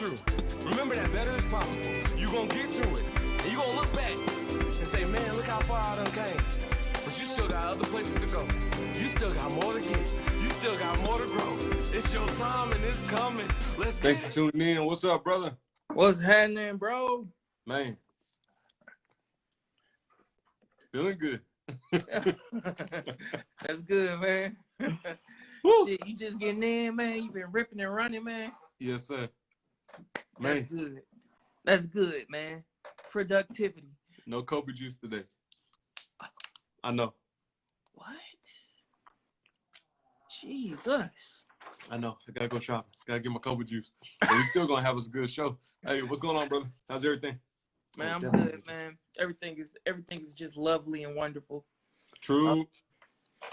through. Remember that better is possible. You gonna get through it. And you gonna look back and say, man, look how far I done came. But you still got other places to go. You still got more to get. You still got more to grow. It's your time and it's coming. Let's get it. Thanks for tuning in. What's up, brother? What's happening, bro? Man. Feeling good. That's good, man. Shit, you just getting in, man. You been ripping and running, man. Yes, sir. That's good. That's good, man. Productivity. No Kobe juice today. I know. What? Jesus. I know. I gotta go shopping. Gotta get my Kobe juice. But we still gonna have us a good show. Hey, what's going on, brother? How's everything? Man, I'm good, man. Everything is just lovely and wonderful. True.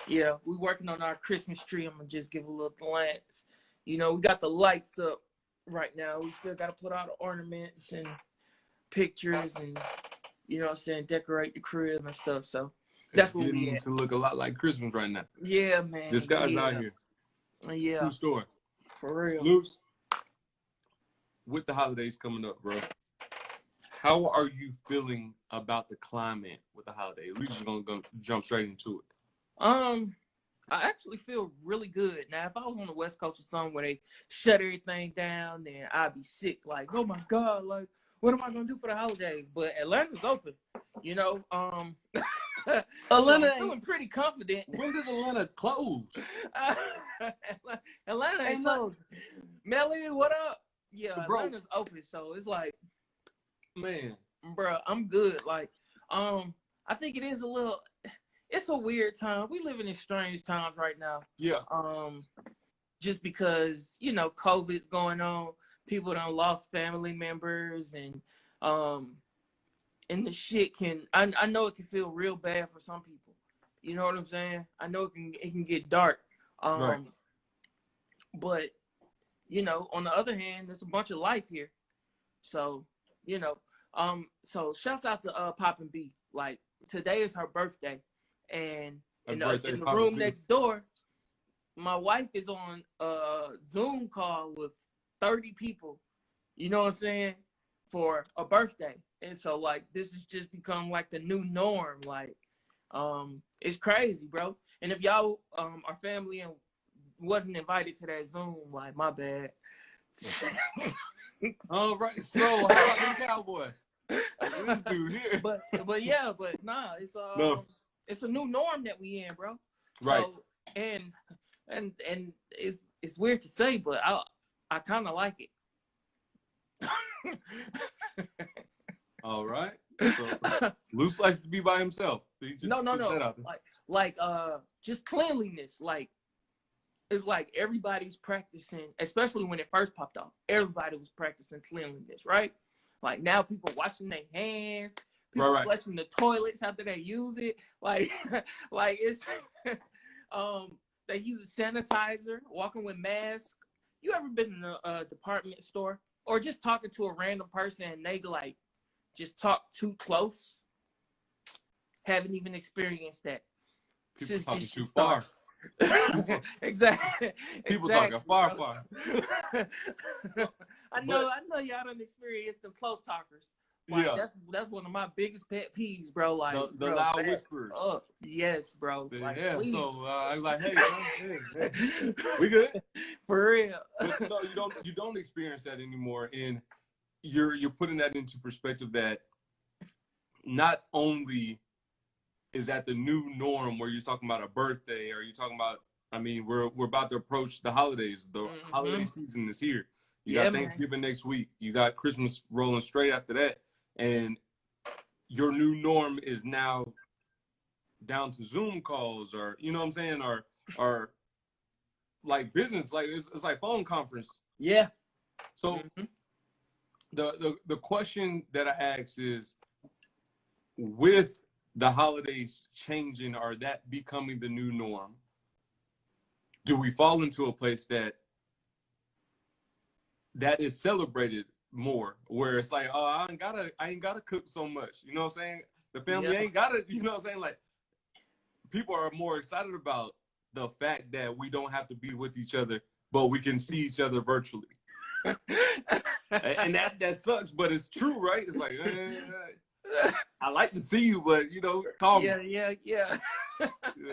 Yeah, we working on our Christmas tree. I'm gonna just give a little glance. You know, we got the lights up right now. We still gotta put out the ornaments and pictures and, you know what I'm saying, decorate the crib and stuff. So that's what we at. To look a lot like Christmas right now. Yeah, man. This guy's out here. Yeah. True story. For real. Luce, with the holidays coming up, bro, how are you feeling about the climate with the holidays? We're just gonna jump straight into it. I actually feel really good. Now, if I was on the West Coast or somewhere where they shut everything down, then I'd be sick. Like, oh my God, like, what am I gonna do for the holidays? But Atlanta's open, you know. Atlanta, so I'm feeling pretty confident. When did Atlanta close? Atlanta ain't closed. Melly, what up? Yeah, Bro. Atlanta's open, so it's like, man, bro, I'm good. Like, I think it is a little. It's a weird time. We living in strange times right now. Yeah. Just because, you know, COVID's going on, people done lost family members and the shit can, I know it can feel real bad for some people. You know what I'm saying? I know it can get dark. Right. But, you know, on the other hand, there's a bunch of life here. So, you know, so shouts out to Poppin' B. Like, today is her birthday. And in the room next door, my wife is on a Zoom call with 30 people, you know what I'm saying, for a birthday. And so, like, this has just become, like, the new norm. Like, it's crazy, bro. And if y'all are family and wasn't invited to that Zoom, like, my bad. All right, so how about the Cowboys? This dude here. But yeah, but nah, it's No. It's a new norm that we in, bro. Right. So, and it's weird to say, but I kind of like it. All right. So, Luce likes to be by himself. He just No. puts that out there. Like just cleanliness. Like, it's like everybody's practicing, especially when it first popped off. Everybody was practicing cleanliness, right? Like, now people washing their hands. People Right. flushing the toilets after they use it. Like, like it's they use a sanitizer, walking with masks. You ever been in a department store or just talking to a random person and they like just talk too close? Haven't even experienced that. People talking too far. Exactly. People exactly, talking far. I know y'all done experienced them close talkers. Like, yeah. That's one of my biggest pet peeves, bro. Like the bro, loud whisperers. Yes, bro. Like, yeah. please. So I was like, hey, we good? For real. But no, you don't experience that anymore, and you're putting that into perspective that not only is that the new norm where you're talking about a birthday or you're talking about, I mean, we're about to approach the holidays. The holiday season is here. You got Thanksgiving next week. You got Christmas rolling straight after that. And your new norm is now down to Zoom calls or, you know what I'm saying? Or like business, like it's like phone conference. Yeah. So the question that I ask is, with the holidays changing or that becoming the new norm, do we fall into a place that is celebrated more, where it's like, oh, I ain't gotta cook so much, you know what I'm saying? The family ain't gotta, you know what I'm saying? Like, people are more excited about the fact that we don't have to be with each other, but we can see each other virtually. And that sucks, but it's true, right? It's like, I like to see you, but call me. Yeah.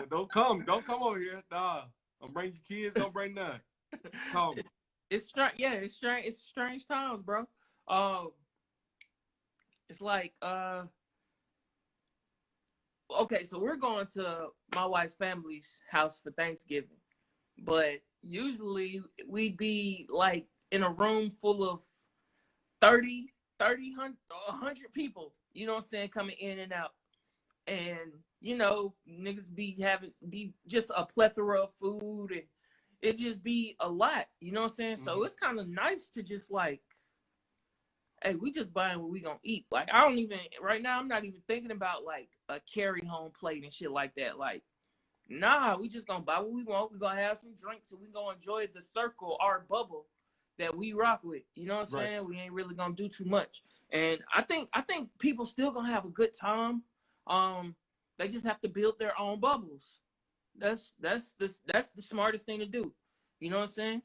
Don't come over here. Nah, don't bring your kids. Don't bring none. Call me. It's strange. Yeah, it's strange. It's strange times, bro. It's like okay, so we're going to my wife's family's house for Thanksgiving, but usually we'd be like in a room full of 30, 100 people, you know what I'm saying, coming in and out. And, niggas be just a plethora of food, and it just be a lot, you know what I'm saying? Mm-hmm. So it's kind of nice to just like, hey, we just buying what we gonna eat. Like, right now, I'm not even thinking about like a carry home plate and shit like that. Like, nah, we just gonna buy what we want. We gonna have some drinks and we gonna enjoy the circle, our bubble that we rock with. You know what I'm saying? We ain't really gonna do too much. And I think people still gonna have a good time. They just have to build their own bubbles. That's the smartest thing to do. You know what I'm saying?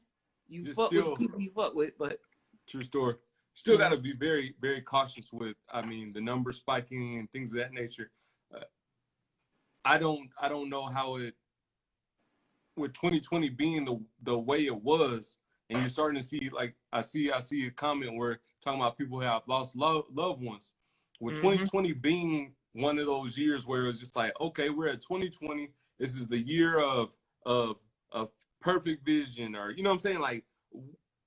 You just fuck with people you fuck with, but true story. Still got to be very, very cautious with, the numbers spiking and things of that nature. I don't know how it, with 2020 being the way it was, and you're starting to see, like, I see a comment where talking about people who have lost loved ones. With 2020 being one of those years where it's just like, okay, we're at 2020. This is the year of perfect vision, or you know what I'm saying, like,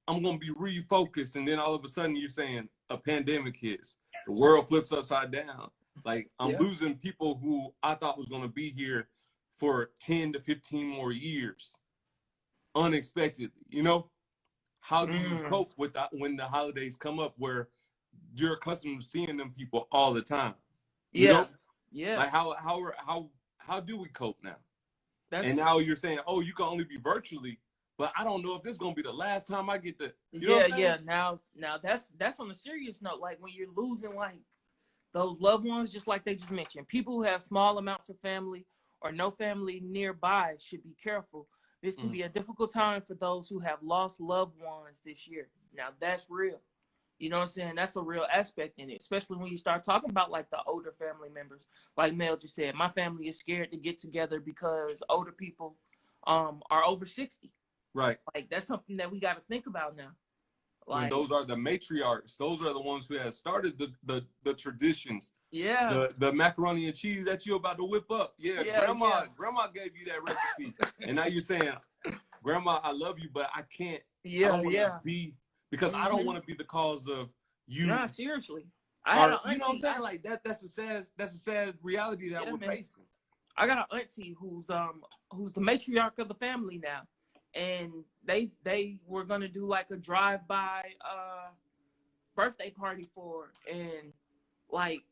I'm going to be refocused. And then all of a sudden you're saying a pandemic hits. The world flips upside down. Like, I'm losing people who I thought was going to be here for 10 to 15 more years unexpectedly. How do you cope with that when the holidays come up where you're accustomed to seeing them people all the time? Yeah. Like, how do we cope now? And now you're saying, oh, you can only be virtually. But I don't know if this is gonna be the last time I get to. Now that's on a serious note. Like, when you're losing like those loved ones, just like they just mentioned, people who have small amounts of family or no family nearby should be careful. This can be a difficult time for those who have lost loved ones this year. Now that's real. You know what I'm saying? That's a real aspect in it, especially when you start talking about like the older family members. Like Mel just said, my family is scared to get together because older people are over 60. Right. Like, that's something that we got to think about now. Like, those are the matriarchs. Those are the ones who have started the traditions. Yeah. The macaroni and cheese that you're about to whip up. Grandma gave you that recipe. And now you're saying, Grandma, I love you, but I can't. Be, because I don't want to be the cause of you. Nah, seriously. You know what I'm saying? Like, that's a sad reality that we're facing. I got an auntie who's the matriarch of the family now. And they were gonna do like a drive-by birthday party for her. And like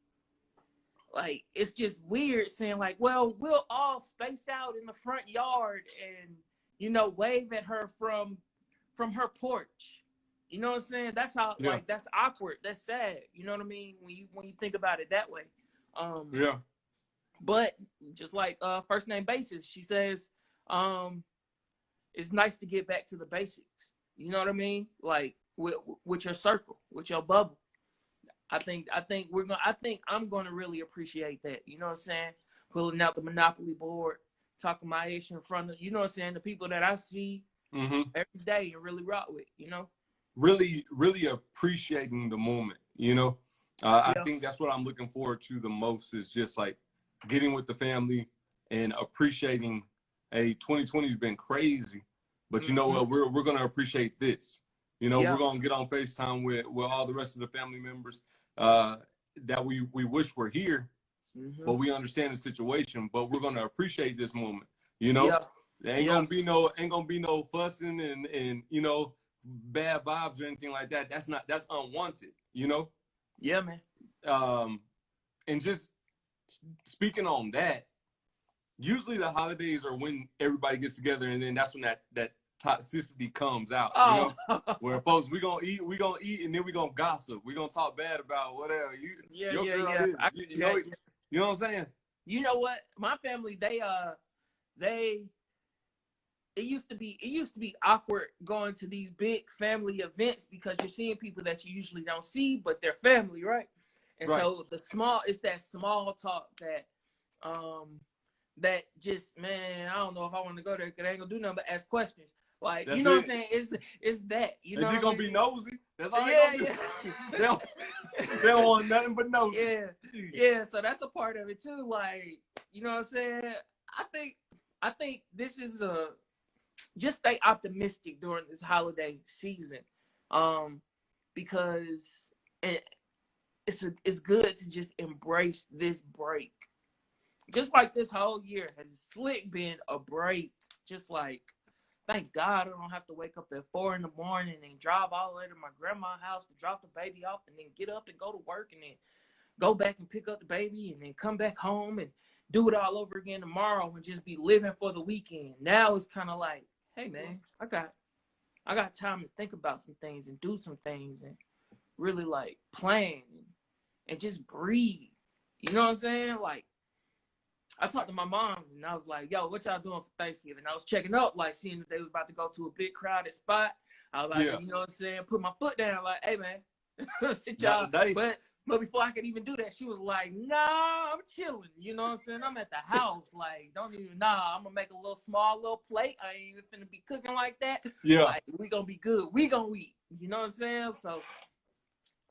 it's just weird saying like, well, we'll all space out in the front yard and wave at her from her porch. You know what I'm saying? That's how like, that's awkward. That's sad. You know what I mean? When you think about it that way. But just like first name basis, she says, it's nice to get back to the basics. You know what I mean? Like with your circle, with your bubble. I think I'm gonna really appreciate that. You know what I'm saying? Pulling out the Monopoly board, talking my ish in front of, you know what I'm saying, the people that I see every day and really rock with, Really, really appreciating the moment, I think that's what I'm looking forward to the most, is just like getting with the family and appreciating. Hey, 2020 has been crazy, but you know what? We're gonna appreciate this. We're gonna get on FaceTime with all the rest of the family members that we wish were here, but we understand the situation. But we're gonna appreciate this moment. There ain't gonna be no fussing and bad vibes or anything like that. That's unwanted. Yeah, man. And just speaking on that. Usually the holidays are when everybody gets together, and then that's when that toxicity comes out. Where folks, we gonna eat, and then we gonna gossip. We gonna talk bad about whatever. You know what I'm saying? You know what? My family, they it used to be awkward going to these big family events because you're seeing people that you usually don't see, but they're family, right? And Right. so it's that small talk that just, man, I don't know if I want to go there because I ain't gonna do nothing but ask questions. Like, That's you know it. what I'm saying? It's that, you know. If you're what I gonna be mean? nosy, that's all Yeah, they gonna yeah. do. They don't want nothing but nosy. Yeah, Shit. yeah. So that's a part of it too. Like, you know what I'm saying? I think this is just stay optimistic during this holiday season, because it's good to just embrace this break. Just like this whole year has slick been a break. Just like, thank God I don't have to wake up at 4 a.m. and drive all the way to my grandma's house to drop the baby off and then get up and go to work and then go back and pick up the baby and then come back home and do it all over again tomorrow and just be living for the weekend. Now it's kind of like, hey man, I got time to think about some things and do some things and really like plan and just breathe. You know what I'm saying? Like, I talked to my mom and I was like, yo, what y'all doing for Thanksgiving? I was checking up, like seeing if they was about to go to a big crowded spot. I was like, Yeah. you know what I'm saying? Put my foot down, like, hey man, sit Not y'all. today. But before I could even do that, she was like, nah, I'm chilling. You know what I'm saying? I'm at the house. Like, I'm gonna make a small little plate. I ain't even finna be cooking like that. Yeah. Like, we gonna be good. We gonna eat. You know what I'm saying? So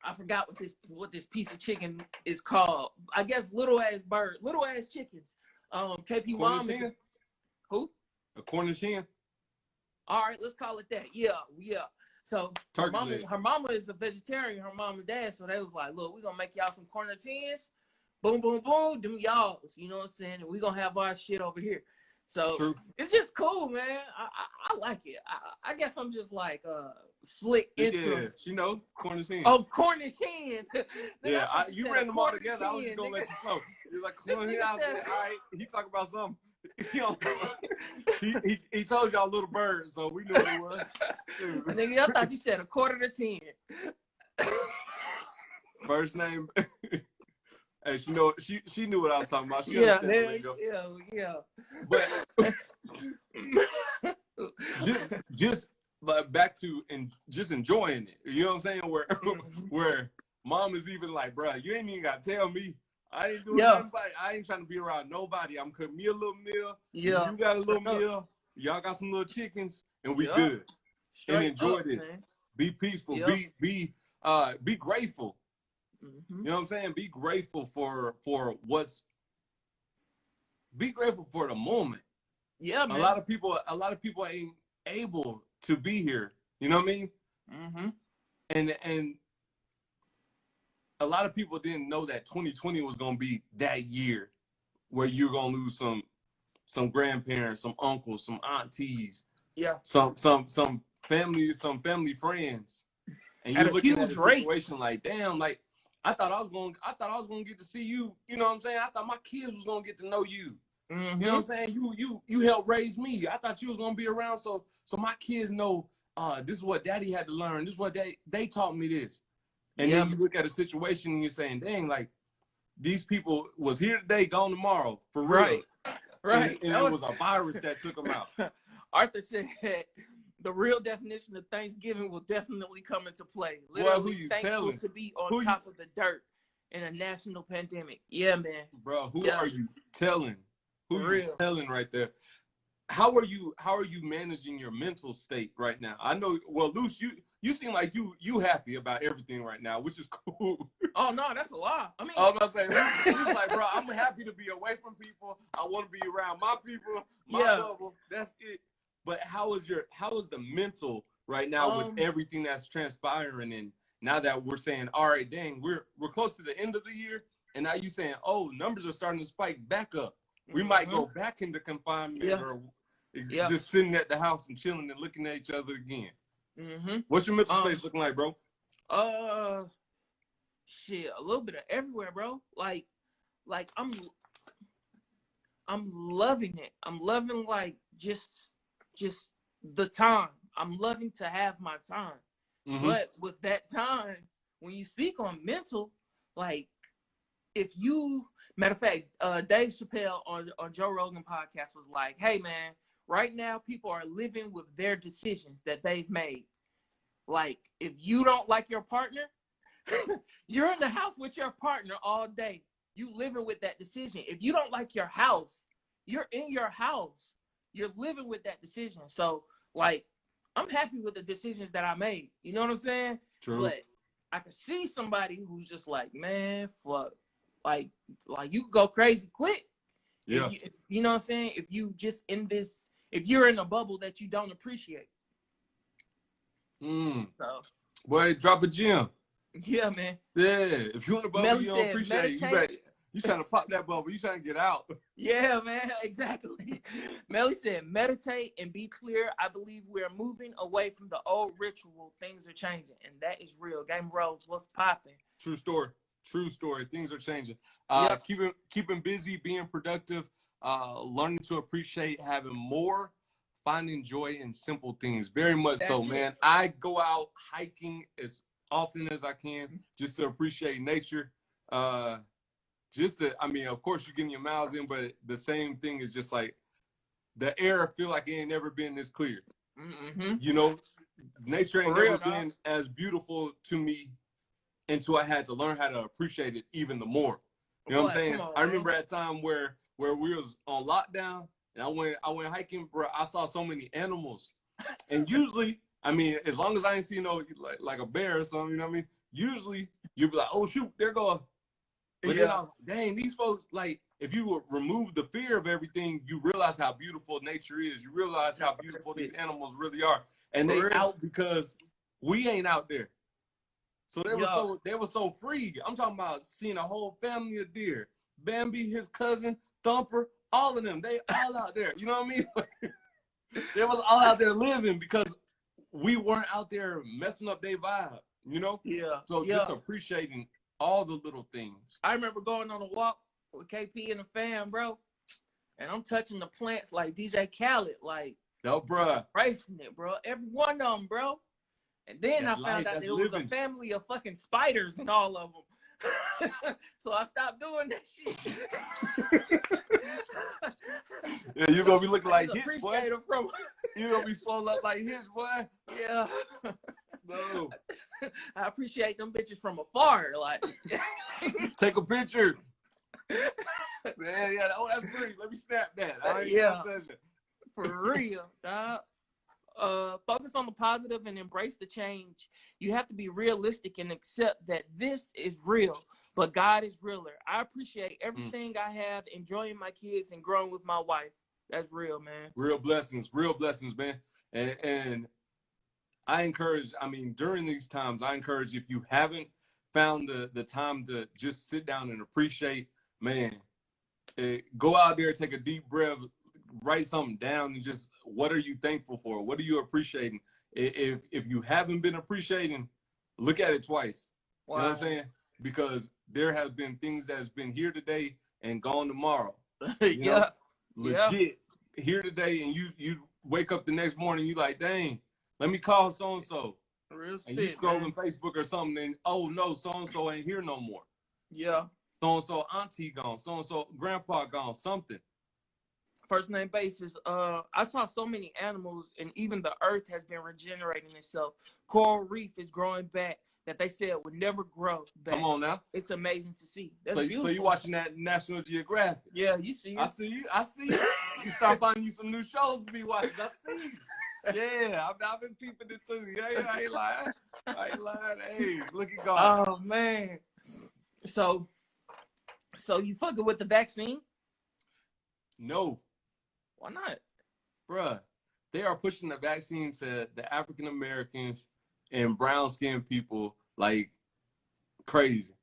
I forgot what this piece of chicken is called. I guess little ass chickens. KP Corner mom is chin? who? A corner chin? All right, let's call it that. Yeah. So Turkey leg. her mama is a vegetarian, her mom and dad. So they was like, look, we're gonna make y'all some corner tins. Boom, boom, boom, them y'all's. You know what I'm saying? And we're gonna have our shit over here. So True. it's just cool, man. I like it. I guess I'm just like slick into Yeah, she know corner chin. Oh, Cornish hen. Yeah, you ran them all together. I was just gonna let you know. You're like corner hen. I was like, all right. He talking about something. He told y'all little bird, so we knew what it was. Nigga, I thought you said a quarter to 10. First name. Hey, she knew what I was talking about. She Yeah. But just like back to just enjoying it. You know what I'm saying? Where mom is even like, bro, you ain't even gotta tell me. I ain't doing nothing. I ain't trying to be around nobody. I'm cooking me a little meal. Yeah. You got a little meal. Y'all got some little chickens, and we good. Straight and enjoy up, this. Man. Be peaceful. Be grateful. Mm-hmm. You know what I'm saying? Be grateful for what's. Be grateful for the moment. Yeah, man. A lot of people ain't able to be here. You know what I mean? Mm-hmm. And a lot of people didn't know that 2020 was gonna be that year where you're gonna lose some grandparents, some uncles, some aunties, some family friends, and you're looking at a situation like, damn, like I thought I was gonna get to see you. You know what I'm saying? I thought my kids was gonna get to know you. Mm-hmm. You know what I'm saying? You helped raise me. I thought you was gonna be around so my kids know this is what daddy had to learn. This is what they taught me this. And then you look at a situation and you're saying, dang, like these people was here today, gone tomorrow, for real. Right. And it was a virus that took them out. Arthur said the real definition of Thanksgiving will definitely come into play. Literally thankful to be on top of the dirt in a national pandemic. Yeah, man. Bro, who are you telling? Who are you telling right there? How are you managing your mental state right now? I know, well, Luce, you seem like you happy about everything right now, which is cool. Oh no, that's a lie. I mean, I'm not saying Luce like, bro, I'm happy to be away from people. I want to be around my people, my bubble. That's it. But how is the mental right now with everything that's transpiring, and now that we're saying, all right, dang, we're close to the end of the year, and now you saying, oh, numbers are starting to spike back up. We might go back into confinement or just sitting at the house and chilling and looking at each other again. Mm-hmm. What's your mental space looking like, bro? Shit, a little bit of everywhere, bro. Like I'm loving it. I'm loving like just the time. I'm loving to have my time. Mm-hmm. But with that time, when you speak on mental, like if you, matter of fact, Dave Chappelle on Joe Rogan podcast was like, hey man, right now people are living with their decisions that they've made. Like, if you don't like your partner, you're in the house with your partner all day. You living with that decision. If you don't like your house, you're in your house. You're living with that decision. So, like, I'm happy with the decisions that I made. You know what I'm saying? True. But I can see somebody who's just like, man, fuck. Like you can go crazy quick. Yeah. You know what I'm saying? If you just in this, if you're in a bubble that you don't appreciate. So, Boy, drop a gem. yeah, man. Yeah. If you in a bubble Melly you don't said, appreciate it, meditate. you trying to pop that bubble. You trying to get out. Yeah, man, exactly. Melly said, meditate and be clear. I believe we're moving away from the old ritual. Things are changing, and that is real. Game Rose, what's popping? True story. True story. Things are changing. Yep. Keeping busy, being productive, learning to appreciate having more, finding joy in simple things. Very much That's so, it. man. I go out hiking as often as I can just to appreciate nature. Of course you're getting your miles in, but the same thing is just like the air feel like it ain't never been this clear. Mm-hmm. You know, nature ain't For real, never been as beautiful to me until I had to learn how to appreciate it even the more. You know what I'm saying? Come on, I remember at a time where we was on lockdown and I went hiking, bro. I saw so many animals. And usually, I mean, as long as I ain't see no like a bear or something, you know what I mean? Usually you'd be like, oh shoot, there goes. But then I was like, dang, these folks, like, if you would remove the fear of everything, you realize how beautiful nature is. You realize how beautiful these animals really are. And they out because we ain't out there. So they were so free. I'm talking about seeing a whole family of deer. Bambi, his cousin, Thumper, all of them. They all out there. You know what I mean? They was all out there living because we weren't out there messing up their vibe, you know? Yeah. So just appreciating all the little things. I remember going on a walk with KP and the fam, bro. And I'm touching the plants like DJ Khaled, like, yo, bro, racing it, bro. Every one of them, bro. And then I found out there was a family of fucking spiders in all of them. So I stopped doing that shit. Yeah, you're gonna be looking like his boy. You're gonna be swollen up like his boy. Yeah. No. I appreciate them bitches from afar. Like, take a picture. Man, yeah, oh, that's pretty. Let me snap that. For real, dog. Focus on the positive and embrace the change. You have to be realistic and accept that this is real, but God is realer. I appreciate everything I have, enjoying my kids and growing with my wife. That's real, man. Real blessings, man. And I encourage, I mean, during these times, I encourage if you haven't found the time to just sit down and appreciate, man, go out there, take a deep breath, write something down, and just, what are you thankful for? What are you appreciating? If you haven't been appreciating, look at it twice. Wow. You know what I'm saying? Because there have been things that has been here today and gone tomorrow. You know, legit here today, and you wake up the next morning, you like, dang, let me call so-and-so. And you scrolling Facebook or something, and oh no, so-and-so ain't here no more. Yeah. So-and-so auntie gone, so-and-so grandpa gone, something. First name basis. I saw so many animals, and even the earth has been regenerating itself. Coral reef is growing back that they said would never grow back. Come on now. It's amazing to see. That's so, beautiful. So you watching that National Geographic? Yeah, you see it. I see you. You start finding you some new shows to be watching. I see you. Yeah, I've been peeping it too. I ain't lying. Hey, look at God. Oh man. So you fucking with the vaccine? No. Why not? Bruh, they are pushing the vaccine to the African Americans and brown skinned people like crazy.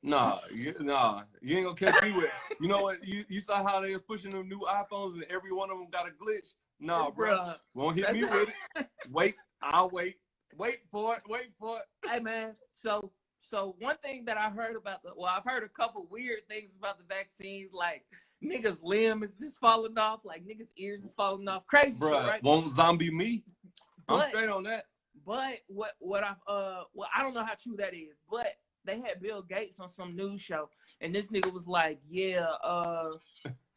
Nah, you ain't gonna catch me with it. You know what? You saw how they was pushing them new iPhones and every one of them got a glitch. Nah, bro, won't hit me with it. Wait, I'll wait. Wait for it. Hey man, so one thing that I heard about I've heard a couple weird things about the vaccines, like niggas' limb is just falling off, like niggas' ears is falling off. Crazy shit, right? Won't zombie me. I'm straight on that. But what I don't know how true that is, but they had Bill Gates on some news show, and this nigga was like, it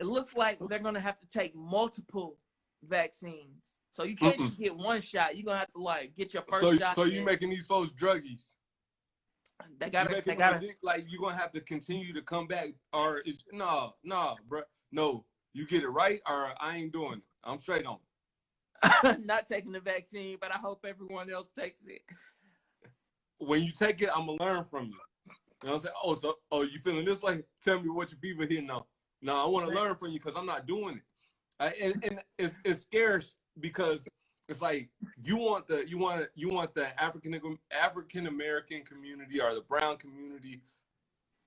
looks like they're gonna have to take multiple vaccines. So you can't just get one shot. You're gonna have to like get your first shot. So you making these folks druggies? They gotta like you're gonna have to continue to come back, or is no, bro, no. You get it right, or I ain't doing it. I'm straight on. Not taking the vaccine, but I hope everyone else takes it. When you take it, I'm gonna learn from you. You know what I'm saying? You feeling this way? Tell me what your people here know. No, I want to learn from you because I'm not doing it. And it's scarce because it's like you want the African American community or the brown community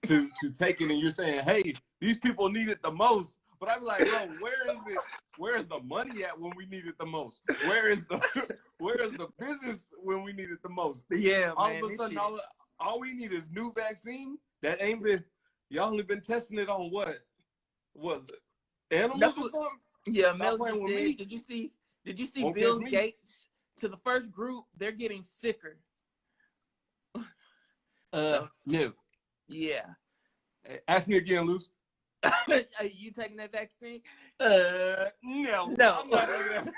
to take it, and you're saying, hey, these people need it the most. But I'm like, bro, where is it? Where is the money at when we need it the most? Where is the business when we need it the most? Yeah, all man, of a sudden, all we need is new vaccine that ain't been. Y'all only been testing it on what animals or something? Yeah, Mel just said. Did you see Bill Gates? To the first group, they're getting sicker. No. Yeah. Ask me again, Luce. Are you taking that vaccine? No. No. I'm not taking that.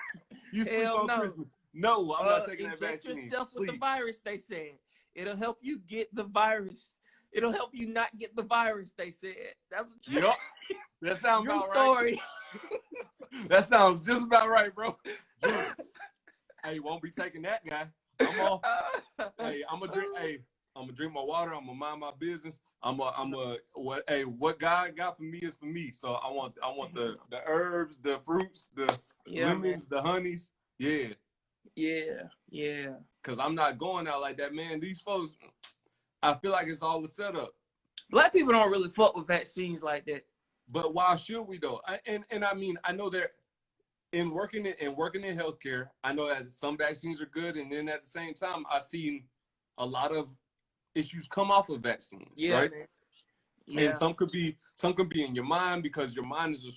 You sleep on Christmas. No, I'm not taking that vaccine. Inject yourself with the virus, they said. It'll help you get the virus. It'll help you not get the virus, they said. That's what you Yep. That sounds True about story. Right. That sounds just about right, bro. Hey, won't be taking that guy. I'm off. Hey, I'm gonna drink my water. I'm gonna mind my business. What God got for me is for me. So I want the herbs, the fruits, the lemons, the honeys. Yeah. Yeah. Cause I'm not going out like that, man. These folks, I feel like it's all a setup. Black people don't really fuck with vaccines like that. But why should we though? And I mean, I know they're working in healthcare. I know that some vaccines are good, and then at the same time, I've seen a lot of issues come off of vaccines, right? Man. Yeah. And some could be in your mind because your mind is a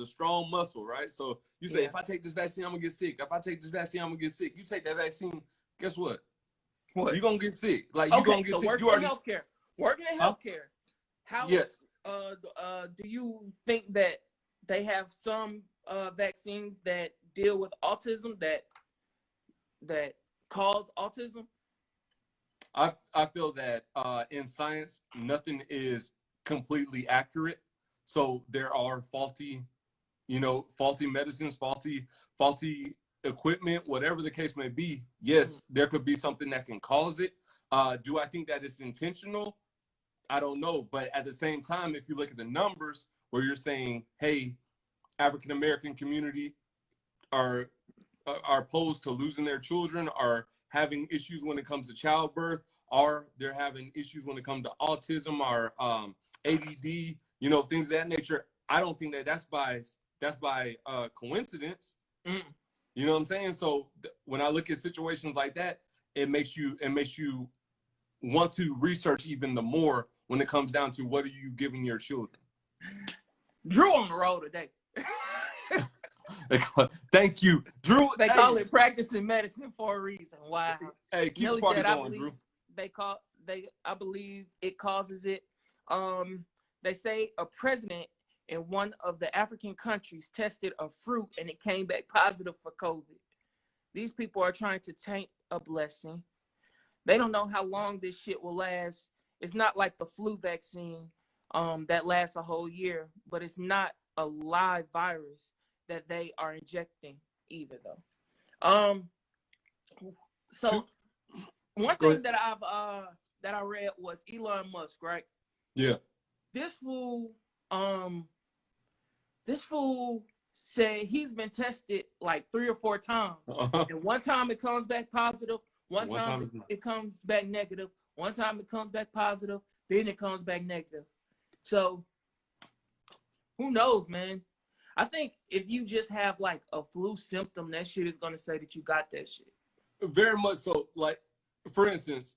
strong muscle, right? So you say, if I take this vaccine, I'm gonna get sick. If I take this vaccine, I'm gonna get sick. You take that vaccine, guess what? What? You're gonna get sick. Like you're gonna get sick. Working in healthcare. How? Yes. Do you think that they have some vaccines that deal with autism that cause autism? I feel that in science, nothing is completely accurate. So there are faulty medicines, faulty equipment, whatever the case may be. Yes, there could be something that can cause it. Do I think that it's intentional? I don't know. But at the same time, if you look at the numbers where you're saying, hey, African American community are opposed to losing their children, are having issues when it comes to childbirth, or they're having issues when it comes to autism or ADD, things of that nature. I don't think that's by coincidence. You know what I'm saying? So when I look at situations like that, it makes you want to research even the more when it comes down to what are you giving your children. Drew on the road today. Thank you, Drew. They call it practicing medicine for a reason. Wow. Hey, keep the party going, Drew. I believe it causes it. They say a president in one of the African countries tested a fruit and it came back positive for COVID. These people are trying to taint a blessing. They don't know how long this shit will last. It's not like the flu vaccine that lasts a whole year, but it's not a live virus that they are injecting either, though. So one thing that I read was Elon Musk, right? Yeah. This fool said he's been tested like 3 or 4 times. And one time it comes back positive, one time it comes back negative, one time it comes back positive, then it comes back negative. So who knows, man? I think if you just have like a flu symptom, that shit is gonna say that you got that shit. Very much so. Like, for instance,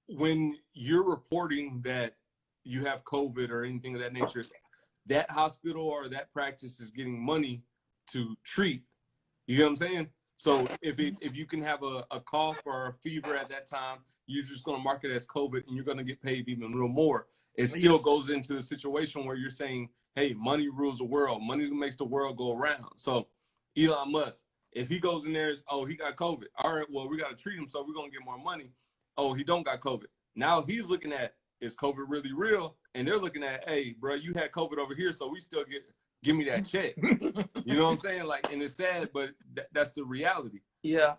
when you're reporting that you have COVID or anything of that nature, that hospital or that practice is getting money to treat. You know what I'm saying? So if you can have a cough or a fever at that time, you're just going to mark it as COVID, and you're going to get paid even real more. It still goes into the situation where you're saying, hey, money rules the world. Money makes the world go around. So Elon Musk, if he goes in there, oh, he got COVID. All right, well, we got to treat him, so we're going to get more money. Oh, he don't got COVID. Now he's looking at, is COVID really real? And they're looking at, hey, bro, you had COVID over here, so we still give me that check. You know what I'm saying? Like, and it's sad, but that's the reality. Yeah.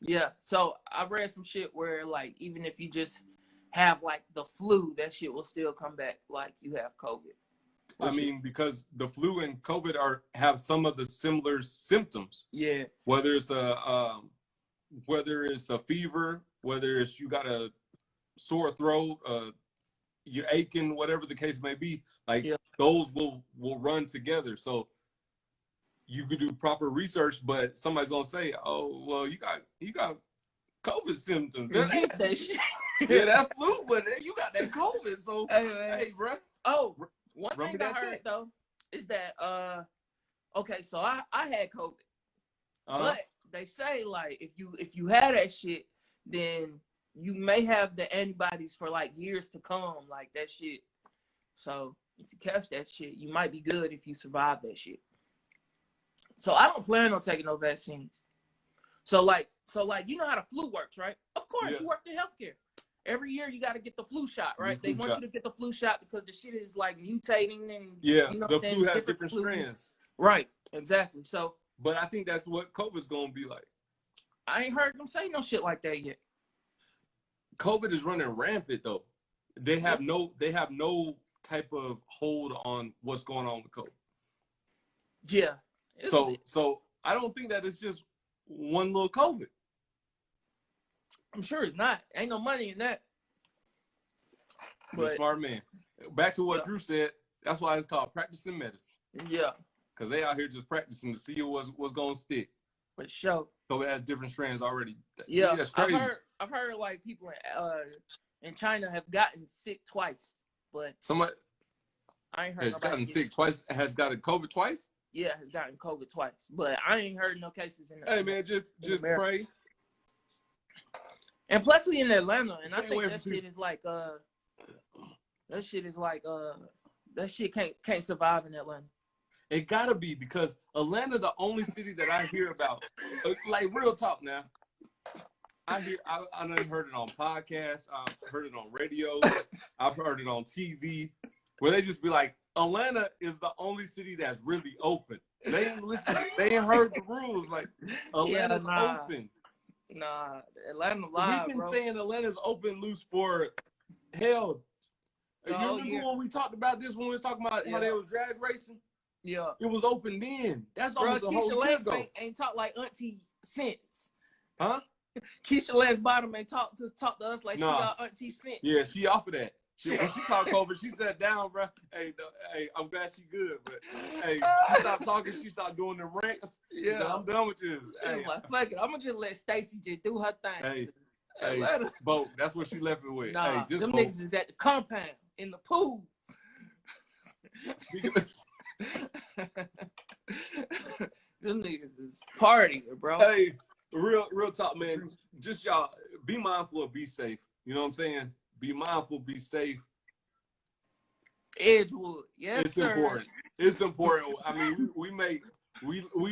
Yeah. So I read some shit where, like, even if you just have, like, the flu, that shit will still come back like you have COVID. I mean, because the flu and COVID have some of the similar symptoms. Yeah. Whether it's a fever, whether it's you got a sore throat, you're aching, whatever the case may be, like those will run together. So you could do proper research, but somebody's gonna say, "Oh, well, you got COVID symptoms." Get that shit. Yeah, that flu, but you got that COVID. So hey, bro. Oh, one thing I heard though is that okay, so I had COVID, but they say, like, if you had that shit, then you may have the antibodies for like years to come, like that shit. So if you catch that shit, you might be good if you survive that shit. So I don't plan on taking no vaccines. So like you know how the flu works, right? Of course, you work in healthcare. Every year you got to get the flu shot, right? They want you to get the flu shot because the shit is like mutating and you know the flu has different strands. Right, exactly. So, but I think that's what COVID's gonna be like. I ain't heard them say no shit like that yet. COVID is running rampant though. They have no type of hold on what's going on with COVID. Yeah. So I don't think that it's just one little COVID. I'm sure it's not. Ain't no money in that. But smart man. Back to what Drew said. That's why it's called practicing medicine. Yeah. Because they out here just practicing to see what's gonna stick. For sure. COVID has different strands already. Yeah, see, that's crazy. I've heard like people in China have gotten sick twice, but somebody I ain't heard has gotten sick twice. Has gotten COVID twice. Yeah, has gotten COVID twice, but I ain't heard no cases in. Hey man, just pray. And plus, we in Atlanta, and I think that shit is like that shit can't survive in Atlanta. It gotta be, because Atlanta, the only city that I hear about, like real talk now. I done heard it on podcasts, I've heard it on radios, I've heard it on TV, where they just be like, Atlanta is the only city that's really open. They ain't listen, they ain't heard the rules. Like, Atlanta's open. Nah, Atlanta live, We've been saying Atlanta's open loose for hell. You remember when we talked about this, when we was talking about how they was drag racing? Yeah. It was open then. That's almost a whole year ago. Ain't talk like Auntie since. Huh? Keisha Lance Bottom ain't talk to us like she got Auntie since. Yeah, she off of that. When she called COVID, she sat down, bro. Hey, I'm glad she good, but hey, she stopped talking. She started doing the rants. Yeah, said, I'm done with this. She was like, fuck it, I'm gonna just let Stacey just do her thing. Hey, vote. That's what she left it with. Nah, hey, them niggas is at the compound in the pool. Speaking of, them niggas is partying, bro. Hey, real talk, man. Just y'all be mindful and be safe. You know what I'm saying? Be mindful, be safe. Edgewood, yes, it's sir. Important. It's important. I mean, we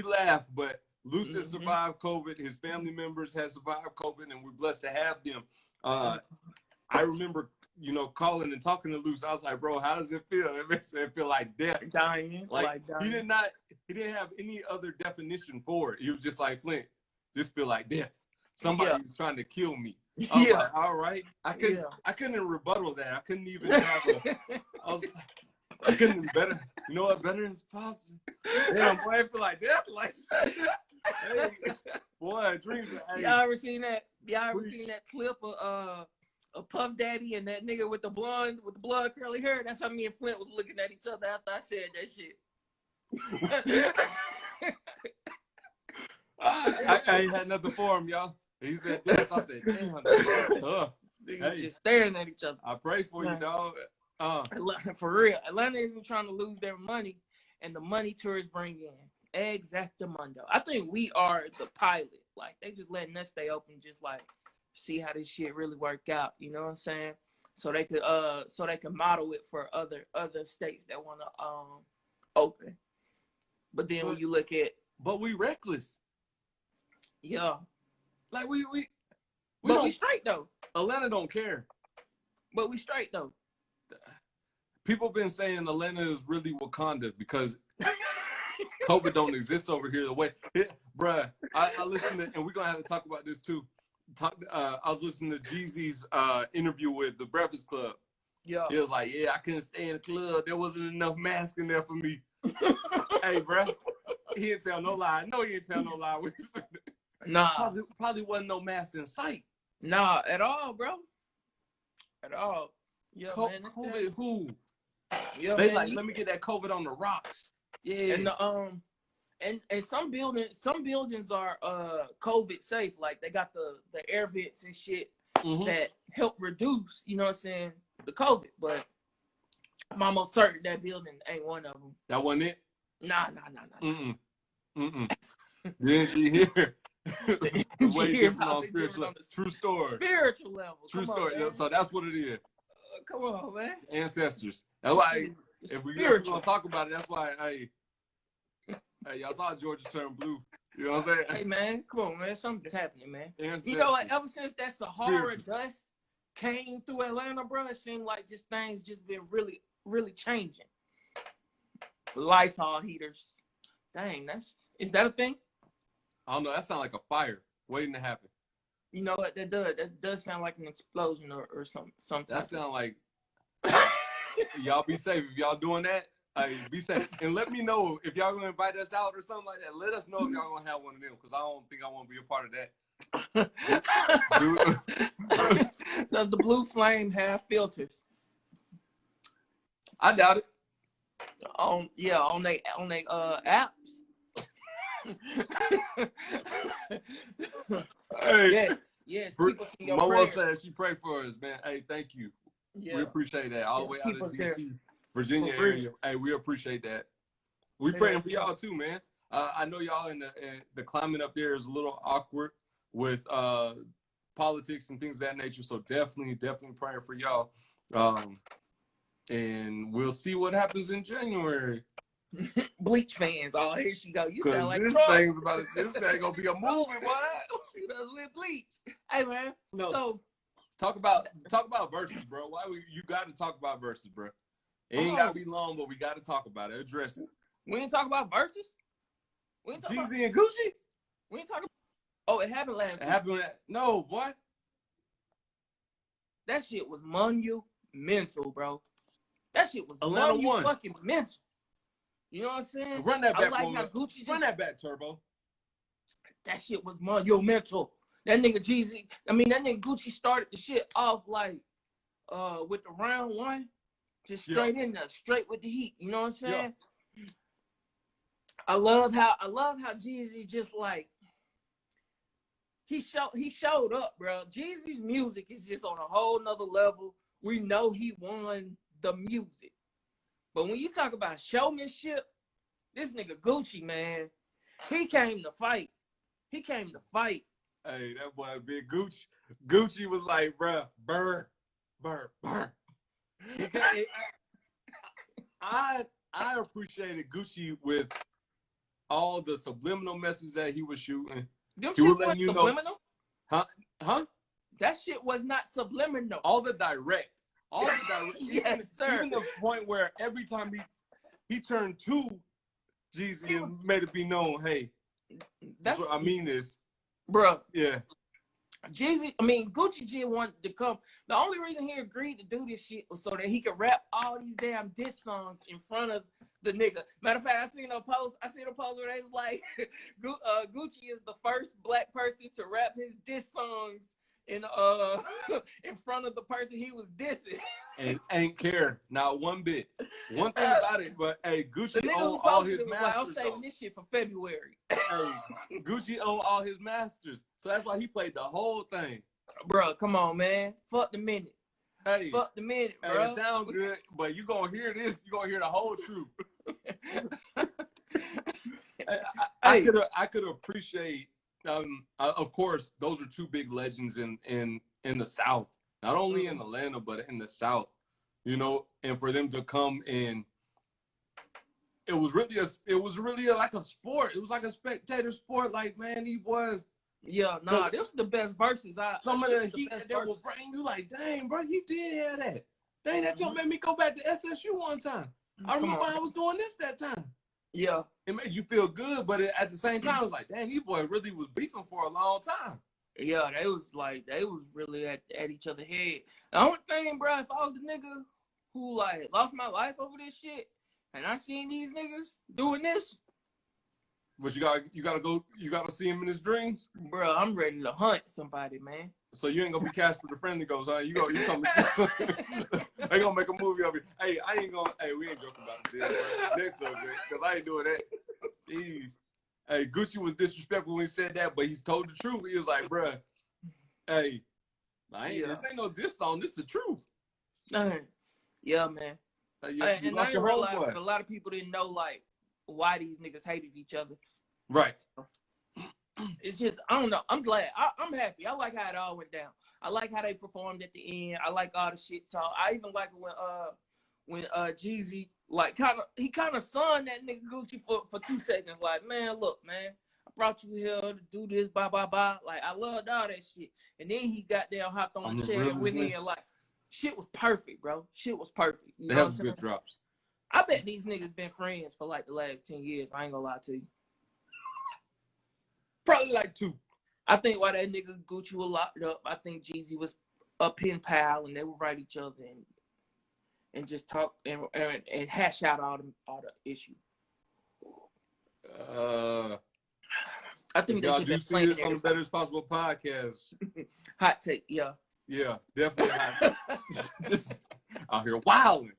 laugh, but Luce has survived COVID. His family members have survived COVID, and we're blessed to have them. I remember, calling and talking to Luce. I was like, bro, how does it feel? It makes it feel like death. Dying. Like dying. He didn't have any other definition for it. He was just like, Flint, this feel like death. Somebody was trying to kill me. I was like, all right. I couldn't rebuttal that. I couldn't even have I couldn't better. You know what? Better is possible. Damn, boy, I feel like death. Like, hey, boy, dreams. Hey. Y'all ever seen that? Y'all ever seen that clip of Puff Daddy and that nigga with the blood curly hair? That's how me and Flint was looking at each other after I said that shit. I ain't had nothing for him, y'all. He said death. I said, damn, that's tough. Niggas just staring at each other. I pray for you, dog. For real, Atlanta isn't trying to lose their money and the money tourists bring in. Exactamundo. I think we are the pilot. Like they just letting us stay open, just like see how this shit really work out. You know what I'm saying? So they could model it for other states that want to open. But then when you look at, but we reckless. Yeah, like we straight though. Atlanta don't care. But we straight though. People been saying Atlanta is really Wakanda because COVID don't exist over here. The way, bruh, I listened to, and we're gonna have to talk about this too. I was listening to Jeezy's interview with the Breakfast Club. Yeah, he was like, "Yeah, I couldn't stay in the club. There wasn't enough masks in there for me." Hey, bruh, he didn't tell no lie. No, he didn't tell no lie. Nah, probably wasn't no mask in sight. Nah, at all, bro. At all. Yeah, man. COVID who? Yeah, they man, like, let me get that COVID on the rocks. Yeah. And the and some buildings are COVID safe. Like they got the air vents and shit that help reduce, you know what I'm saying, the COVID. But I'm almost certain that building ain't one of them. That wasn't it? Nah. Didn't she hear? Hear True story. Spiritual level. True story. Man. So that's what it is. Come on, man. Ancestors. That's why if we're gonna talk about it, that's why hey, y'all saw Georgia turn blue. You know what I'm saying? Hey man, come on, man. Something's happening, man. Ancestors. You know what? Ever since that Sahara dust came through Atlanta, bro, it seemed like just things just been really, really changing. Lysol heaters. Dang, is that a thing? I don't know. That sounds like a fire waiting to happen. You know what? That does sound like an explosion or something. That sounds like y'all be safe if y'all doing that. Be safe and let me know if y'all gonna invite us out or something like that. Let us know if y'all gonna have one of them because I don't think I want to be a part of that. Does the Blue Flame have filters? I doubt it. On they apps. Hey, yes. Mama said she prayed for us, man. Hey, thank you. Yeah. We appreciate that. All the way out of DC, Virginia area. Hey, we appreciate that. We praying for y'all too, man. I know y'all in the climate up there is a little awkward with politics and things of that nature. So definitely praying for y'all. And we'll see what happens in January. Bleach fans, oh here she go. You sound like this Trump. Thing's about to, this thing gonna be a movie, boy. She does with Bleach. Hey man, no. So talk about verses, bro. You got to talk about verses, bro. It ain't gotta be long, but we got to talk about it. Address it. We ain't talk about verses. We ain't talk Jeezy and Gucci. We ain't talking. Oh, it happened last. It happened. No, boy. That shit was monumental, bro. That shit was Atlanta fucking mental. You know what I'm saying? Run that back. Run that back, Turbo. That shit was monumental. That nigga Gucci started the shit off like with the round one, just straight in there, straight with the heat. You know what I'm saying? Yeah. I love how Jeezy just like he showed up, bro. Jeezy's music is just on a whole nother level. We know he won the music. But when you talk about showmanship, this nigga Gucci, man, he came to fight. Hey, that boy, big Gucci. Gucci was like, bruh, burn. I appreciated Gucci with all the subliminal messages that he was shooting. Them shit was subliminal? Huh? That shit was not subliminal. All the direct. Yes, sir. Even the point where every time he turned to Jeezy and made it be known, hey, that's what I mean is, bro. Yeah. Gucci G wanted to come. The only reason he agreed to do this shit was so that he could rap all these damn diss songs in front of the nigga. Matter of fact, I seen a post where they was like, Gucci is the first black person to rap his diss songs in front of the person he was dissing. And ain't care, not one bit. One thing about it, but hey, Gucci owned all his masters. Like, I'm saving this shit for February. Hey, Gucci owned all his masters, so that's why he played the whole thing. Bro, come on, man. Fuck the minute. Hey, fuck the minute, bro. Hey, it sounds good, but you gonna hear this. You gonna hear the whole truth. Hey, I could appreciate. Of course, those are two big legends in the South, not only in Atlanta but in the South. You know, and for them to come in, it was really like a sport. It was like a spectator sport. Like, man, he was. yeah, nah, this is the best verses. Some of this the is heat best that will verses. bring you like, dang, bro, you did have that. Dang, that jump made me go back to SSU one time. I Come remember on. I was doing this that time. Yeah, It made you feel good, but at the same time, it was like, dang, these boys really was beefing for a long time. yeah, they was really at each other's head. The only thing, bro, if I was the nigga who like lost my life over this shit, and I seen these niggas doing this, But you gotta see him in his dreams. bro, I'm ready to hunt somebody, man. So you ain't gonna be Casper the Friendly Ghost, huh? You come. They gonna make a movie of it. Hey, we ain't joking about this, bro. Next subject, because I ain't doing that. Jeez. Hey, Gucci was disrespectful when he said that, but he's told the truth. He was like, bro, hey, this ain't no diss song. This is the truth. Yeah, man. You And I lost didn't your realize homeboy. that a lot of people didn't know like why these niggas hated each other. Right. It's just I don't know. I'm glad. I'm happy. I like how it all went down. I like how they performed at the end. I like all the shit talk. I even like it when Jeezy like kind of sunned that nigga Gucci for 2 seconds. Like, man, look, man, I brought you here to do this, blah blah blah. Like, I loved all that shit. And then he got there, hopped on the chair and went in like, shit was perfect, bro. Shit was perfect. You They know have what I'm some saying? good drops. I bet these niggas been friends for like the last 10 years. I ain't gonna lie to you. Probably like 2. I think while that nigga Gucci was locked up, I think Jeezy was a pen pal and they would write each other and just talk and hash out all the issues. I think they y'all just do been see playing this on the Better as Possible podcast. hot take, yeah. Yeah, definitely. Just out here wilding.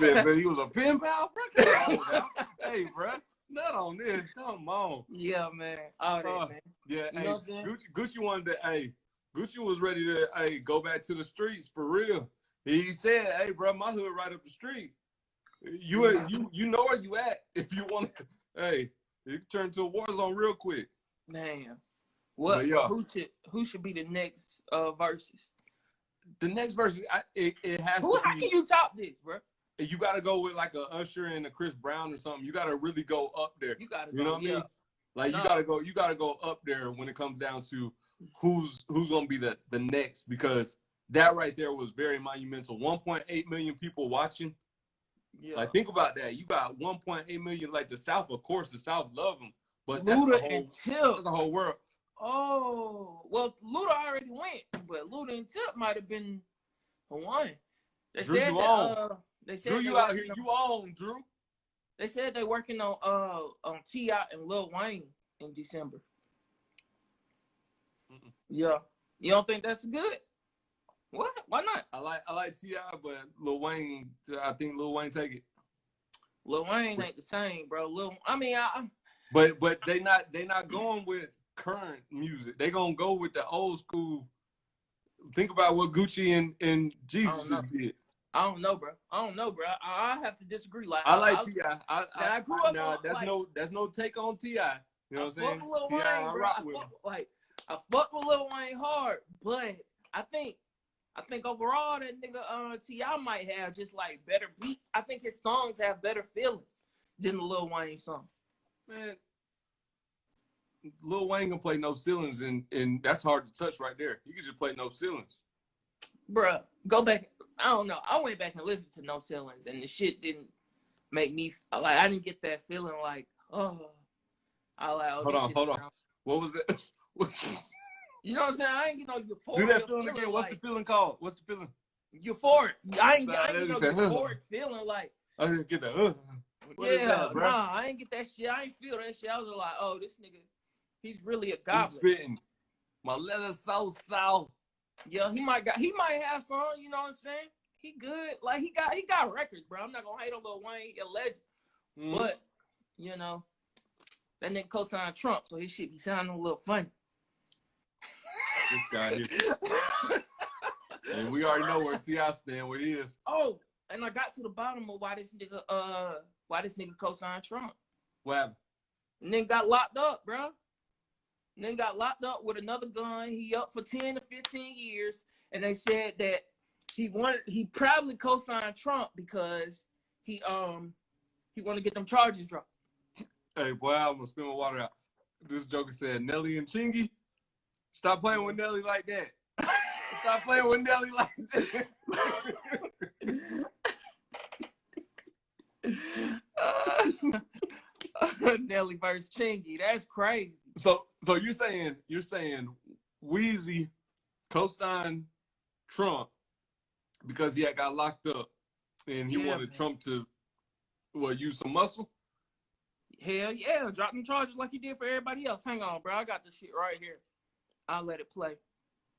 Man, he was a pen pal, bro. Come on now. Hey, bro, not on this. Come on. Yeah, man. All that, man. Yeah, You know what I'm saying? Gucci wanted to. Gucci was ready to go back to the streets for real. He said, "Hey, bro, my hood right up the street. You know where you at if you want to. Hey, it turned to a war zone real quick." Damn. What? Yeah. Who should be the next verses? The next verse, it has How to be. can you top this, bro? You got to go with like a Usher and a Chris Brown or something. You got to really go up there. You gotta You know what I mean? Like you gotta go up there when it comes down to who's gonna be the next, because that right there was very monumental. 1.8 million people watching. Yeah. Like, think about that. You got 1.8 million. Like, the South, of course, the South love them, but Luda and Tip. that's the whole world. Oh, well, Luda already went, but Luda and Tip might have been the one. They Drew, said you that, on. they said Drew, you out here. You on, Drew? They said they working on T.I. and Lil Wayne in December. Yeah. You don't think that's good? What? Why not? I like T.I., but Lil Wayne, I think Lil Wayne take it. Lil Wayne ain't the same, bro. But they not going with current music. They gonna go with the old school. Think about what Gucci and Jesus just did. I don't know, bro. I have to disagree. Like, I like T.I. I grew up nah, on, that's no take on T.I. You know what I'm saying? Lil Wayne, T.I. I bro. rock with him. I fuck with Lil Wayne hard, but I think overall that nigga T.I. might have just like better beats. I think his songs have better feelings than the Lil Wayne song. Man, Lil Wayne can play No Ceilings, and that's hard to touch right there. You can just play No Ceilings. Bruh, go back. I don't know. I went back and listened to No Ceilings, and the shit didn't make me like. I didn't get that feeling like, oh. Hold on. What was it? You know what I'm saying? I ain't get no euphoria. Do that feeling again. What's the feeling called? What's the feeling? Euphoric. I ain't get no euphoric feeling like. I didn't get that. I ain't get that shit. I ain't feel that shit. I was like, oh, this nigga, he's really a goblin. He's spitting. My letter so south. Yeah, he might have some. You know what I'm saying? He good. Like he got records, bro. I'm not gonna hate on Lil Wayne, a legend. But you know, that nigga co-signed Trump, so his shit be sounding a little funny. This guy here. And we already know where T.I. stand, where he is. Oh, and I got to the bottom of why this nigga co-signed Trump. What happened? And then got locked up, bro. And then got locked up with another gun. He up for 10 to 15 years. And they said that he probably co-signed Trump because he want to get them charges dropped. Hey, boy, I'm gonna spin my water out. This joker said, Nelly and Chingy, stop playing with Nelly like that. Stop playing with Nelly like that. Nelly versus Chingy, that's crazy. So you're saying Weezy co-signed Trump because he had got locked up and he wanted Trump to use some muscle? Hell yeah, drop them charges like he did for everybody else. Hang on, bro. I got this shit right here. I'll let it play.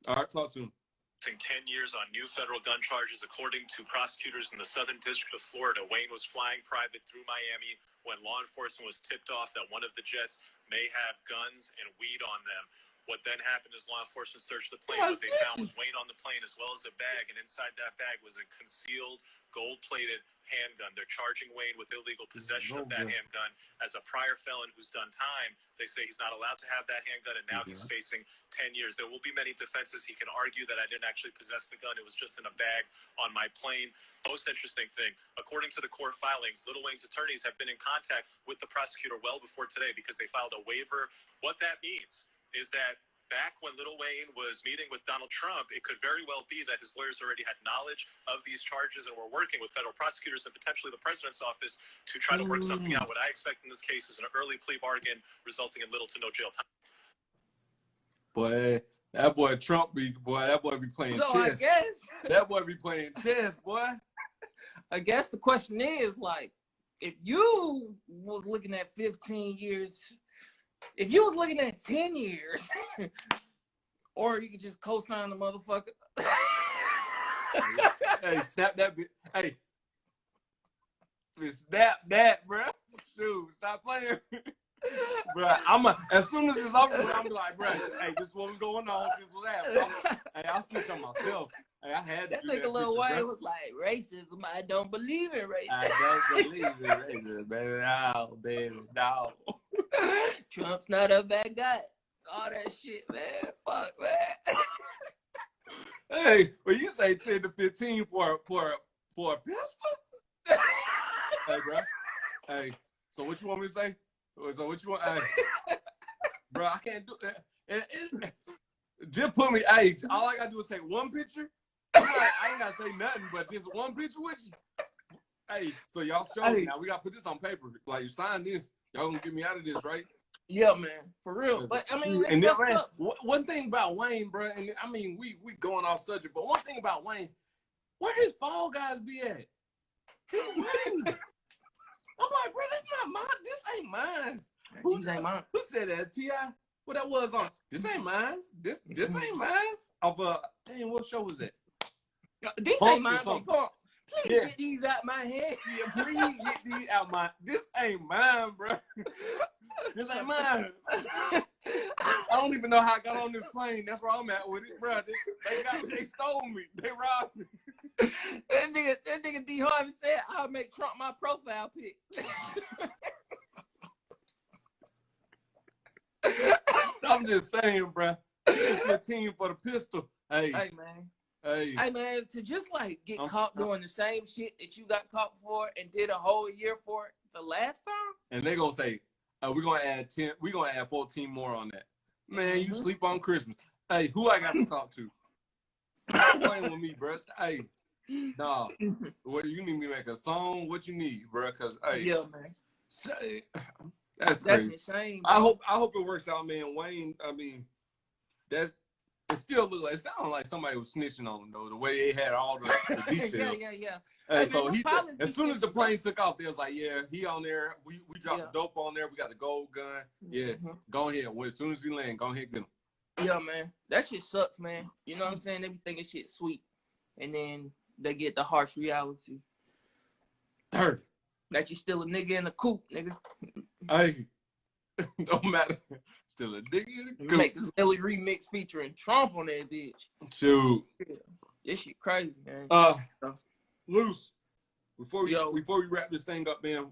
All right, talk to him. 10 years on new federal gun charges. According to prosecutors in the Southern District of Florida, Wayne was flying private through Miami when law enforcement was tipped off that one of the jets may have guns and weed on them. What then happened is law enforcement searched the plane. What they found was Wayne on the plane as well as a bag, and inside that bag was a concealed gold-plated handgun. They're charging Wayne with illegal possession of that handgun as a prior felon who's done time. They say he's not allowed to have that handgun, and now he's facing 10 years. There will be many defenses. He can argue that I didn't actually possess the gun. It was just in a bag on my plane. Most interesting thing, according to the court filings, Lil Wayne's attorneys have been in contact with the prosecutor well before today because they filed a waiver. What that means is that back when Lil Wayne was meeting with Donald Trump, it could very well be that his lawyers already had knowledge of these charges and were working with federal prosecutors and potentially the president's office to try to work something out. What I expect in this case is an early plea bargain resulting in little to no jail time. Boy, that boy Trump be playing chess. I guess that boy be playing chess, boy. I guess the question is, like, if you was looking at 15 years, if you was looking at 10 years, or you could just co-sign the motherfucker. Hey, snap that bit. Hey, snap that, bro. Shoot, stop playing. Bro, as soon as it's over, I'm like, bro, hey, this is what was going on. This was happening. Hey, I'll switch on myself. Hey, I had to that nigga Lil Wayne was like, racism. I don't believe in racism. I don't believe in racism, baby. No, baby, no. Trump's not a bad guy. All that shit, man. Fuck, man. Hey, when you say 10 to 15 for a pistol? Hey, bro. Hey, so what you want me to say? So what you want? Hey, bro, I can't do that. Just put me. Hey, all I gotta do is take one picture. I ain't gotta say nothing, but just one picture with you. Hey, so y'all show me now. We gotta put this on paper. Like, you sign this, y'all gonna get me out of this, right? Yeah, man, for real. But I mean, and then, man, one thing about Wayne, bro, and I mean, we going off subject, but one thing about Wayne, where his Fall Guys be at? I'm like, bro, that's not mine. This ain't mine. These ain't mine. Who said that? T.I.? What that was on? This ain't mine. This ain't mine. Of damn, what show was that? These ain't mine from Pump. Please get these out my head. Yeah, please get these out my. This ain't mine, bro. This ain't mine. I don't even know how I got on this plane. That's where I'm at with it, bro. They stole me. They robbed me. That nigga D Harvey said I'll make Trump my profile pic. I'm just saying, bro. 15 for the pistol. Hey, man. Hey, man, to just like get caught doing the same shit that you got caught for and did a whole year for it the last time. And they gonna say, we're gonna add 10. We're gonna add 14 more on that. Man, you sleep on Christmas. Hey, who I got to talk to? Stop playing with me, bro. Hey, nah. What you need me to make a song? What you need, bro? Cause hey, yeah, man. Say, that's insane. Bro. I hope it works out, man. Wayne. I mean, it still look like it sounded like somebody was snitching on him though. The way they had all the details. yeah. Hey, so as soon as the plane took off, they was like, yeah, he on there. We dropped the dope on there. We got the gold gun. Yeah, go ahead. Well, as soon as he land, go ahead get him. Yeah, man. That shit sucks, man. You know what I'm saying? They be thinking shit sweet, and then they get the harsh reality. Dirty. That you still a nigga in a coop, nigga. Hey, don't matter. Still a nigga in a coop. Make the Nelly remix featuring Trump on that bitch. Shoot. Yeah. This shit crazy, man. Loose. before we wrap this thing up, man.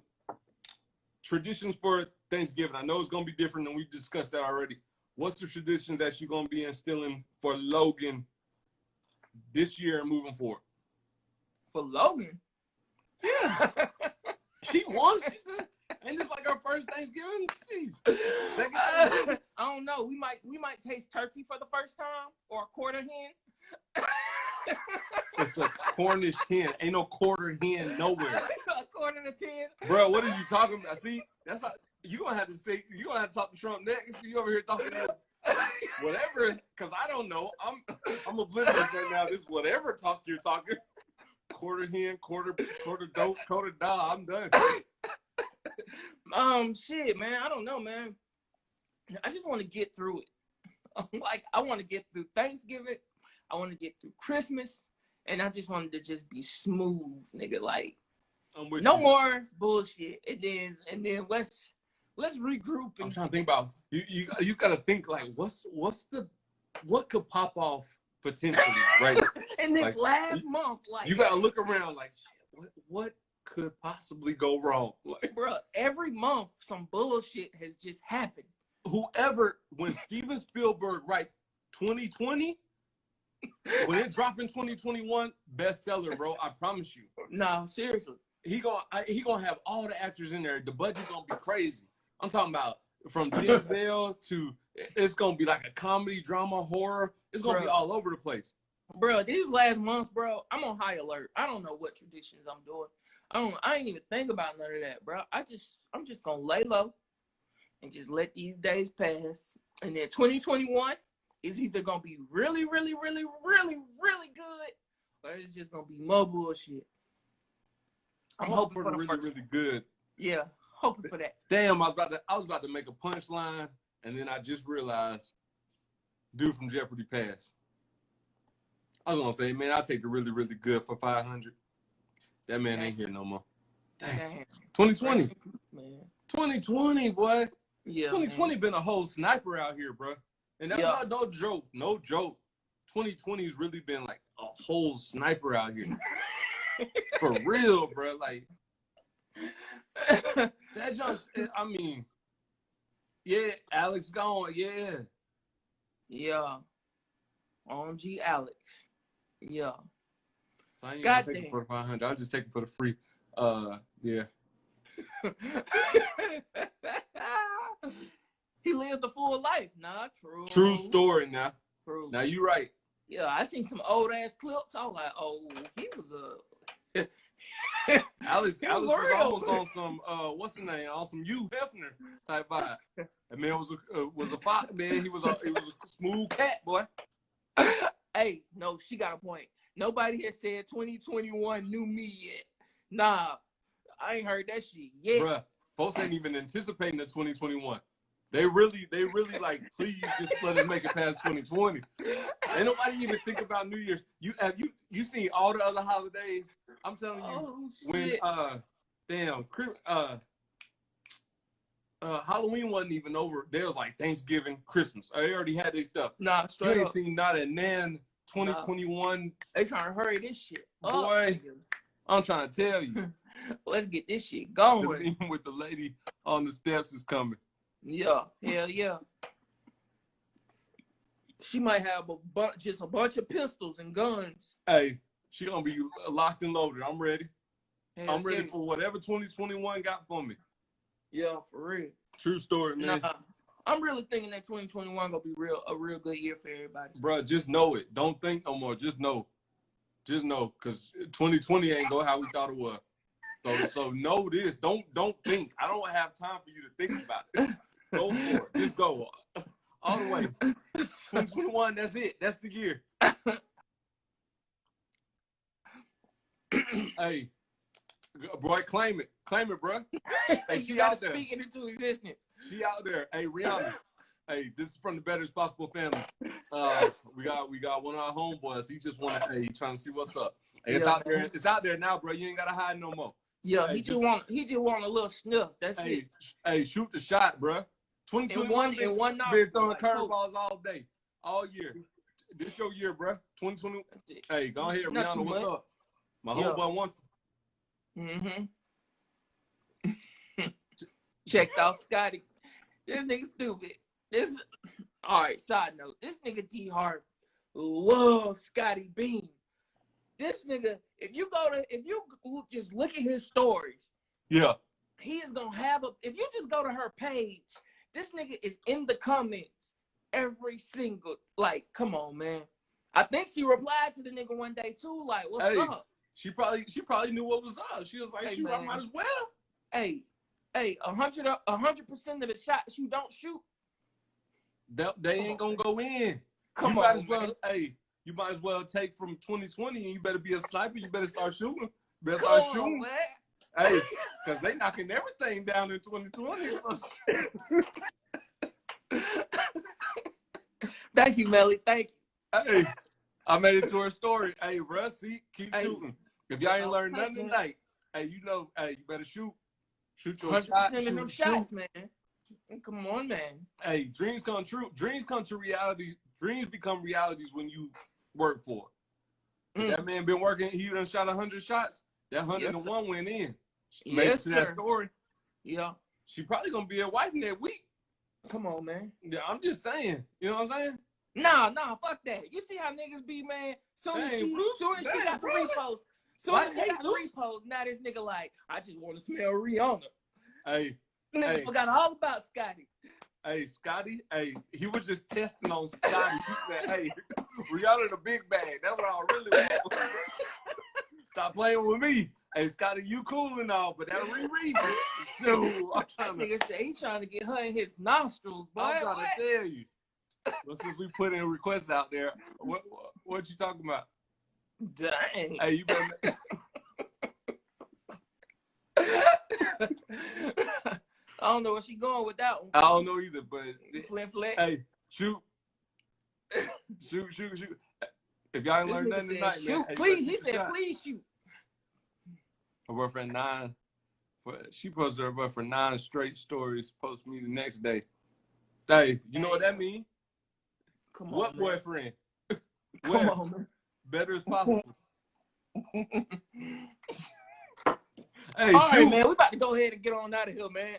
Traditions for Thanksgiving. I know it's gonna be different, and we discussed that already. What's the tradition that you're gonna be instilling for Logan this year and moving forward? For Logan? Yeah. She won. Ain't this like our first Thanksgiving? Jeez. Second I don't know. We might taste turkey for the first time or a quarter hen. It's a Cornish hen. Ain't no quarter hen nowhere. A quarter to 10. Bro, what are you talking about? See, that's how you gonna have to talk to Trump next. You over here talking about whatever, because I don't know. I'm oblivious right now. This whatever talk you're talking. Quarter hen, quarter dope, quarter da. I'm done. Shit, man. I don't know, man. I just want to get through it. Like, I want to get through Thanksgiving. I want to get through Christmas. And I just wanted to just be smooth, nigga. Like, no more bullshit. And then let's regroup. I'm trying to think about you gotta think like what could pop off potentially, right? In this like, last month, like, you gotta look around like, shit, what could possibly go wrong? Like, bro, every month some bullshit has just happened. When Steven Spielberg write 2020, when it drop in 2021, bestseller, bro. I promise you. No, seriously. He gonna have all the actors in there. The budget's gonna be crazy. I'm talking about from Denzel to it's gonna be like a comedy, drama, horror. It's gonna be all over the place. Bro, these last months, bro, I'm on high alert. I don't know what traditions I'm doing. I ain't even think about none of that, bro. I'm just gonna lay low and just let these days pass. And then 2021 is either gonna be really, really, really, really, really good, or it's just gonna be more bullshit. I'm hoping for the really, really good. Yeah, hoping for that. Damn, I was about to make a punchline, and then I just realized, dude from Jeopardy passed. I was gonna say, man, I'll take the really, really good for 500. That man ain't here no more. Damn. 2020. Man. 2020, boy. Yeah. 2020 been a whole sniper out here, bro. And that's not no joke. No joke. 2020 has really been like a whole sniper out here. For real, bro. Like, that just, I mean, yeah, Alex gone. Yeah. Yeah. OMG Alex. Yeah. So I ain't gonna take it for the 500. I'll just take it for the free. Yeah. He lived a full life. Nah, true. True story now. True. Now you right. Yeah, I seen some old ass clips. I was like, oh, he was a Alex was almost on some what's the name? On some Hugh Hefner type vibe. That man was a fox, man. He was a smooth cat, boy. Hey, no, she got a point. Nobody has said 2021 knew me yet. Nah, I ain't heard that shit yet. Bruh, folks ain't even anticipating the 2021. They really like, please just let us make it past 2020. Ain't nobody even think about New Year's. You seen all the other holidays? I'm telling you, when Halloween wasn't even over. There was like Thanksgiving, Christmas. They already had their stuff. Nah, straight you ain't up. seen not a nan 2021. Nah. They trying to hurry this shit up. Boy, I'm trying to tell you. Let's get this shit going. Even with the lady on the steps is coming. Yeah, hell yeah. She might have just a bunch of pistols and guns. Hey, she gonna be locked and loaded. I'm ready. Hell, I'm ready for whatever 2021 got for me. Yeah, for real. True story, man. Nah, I'm really thinking that 2021 gonna be a real good year for everybody. Bro, just know it. Don't think no more. Just know. Just know, because 2020 ain't go how we thought it was. So know this. Don't think. I don't have time for you to think about it. Go for it. Just go all the way. 2021. That's it. That's the year. Hey, boy, claim it, bro. Hey, you gotta speak it into existence. She out there. Hey, Rihanna. Hey, this is from the Better Possible family. We got one of our homeboys. He just wanna trying to see what's up. Hey, it's out there. It's out there now, bro. You ain't gotta hide no more. Yeah, he just want a little sniff. That's it. Hey, shoot the shot, bro. 2021 in one night. Been throwing curveballs all day, all year. This your year, bro. 2020. Hey, go ahead, Rihanna. What's up? My homeboy won. Mm-hmm. Checked off Scotty. This nigga stupid. All right, side note. This nigga D Hart loves Scotty Beam. This nigga, if you just look at his stories, Yeah. he is gonna have if you just go to her page, this nigga is in the comments every single, like, come on, man. I think she replied to the nigga one day too, like, what's up? She probably knew what was up. She was like, Hey, I might as well. Hey, 100% of the shots you don't shoot, They ain't gonna go in. Come you might on, as well, man. hey, you might as well take from 2020 and you better be a sniper. You better start shooting. Better Come start on, shooting. man. Hey, because they knocking everything down in 2020. Thank you, Melly. Thank you. Hey, I made it to her story. Hey, Rusty, keep Hey, shooting. If y'all ain't that's learned all right, nothing man. tonight, hey, you better shoot. Shoot your 100% shot. of them shoot. shots, man. Come on, man. Hey, dreams come true. Dreams come to reality. Dreams become realities when you work for it. If that man been working, he done shot 100 shots. That 101 went in. Made it Yes, to that sir. story. Yeah. She probably gonna be a wife that week. Come on, man. Yeah, I'm just saying. You know what I'm saying? Nah, fuck that. You see how niggas be, man? Soon as Dang, she Bruce, she got the really? repost. Soon Why as she hate got the Bruce? repost, now this nigga like, I just want to smell Rihanna. Hey, Nigga Hey. forgot all about Scotty. Scotty, he was just testing on Scotty. He said, hey, Rihanna the big bag. That's what I really want. Stop playing with me. Hey, Scotty, you cool and all, but that Riri, dude, That nigga said he's trying to get her in his nostrils, boy. I'm trying What? to tell you. Well, since we put in requests out there, what you talking about? Dang. Hey, you better. I don't know where she going with that one. I don't know either, but Flint. hey, shoot. If y'all ain't This learned nigga nothing said, tonight, shoot, man, hey, please. you He better said, shot. please shoot. Her boyfriend 9. She posted her boyfriend 9 straight stories. Post me the next day. Hey, you know what that mean? Come on, What man. boyfriend? Come Where? on, man. Better as possible. Hey, All right, shoot. man. We about to go ahead and get on out of here, man.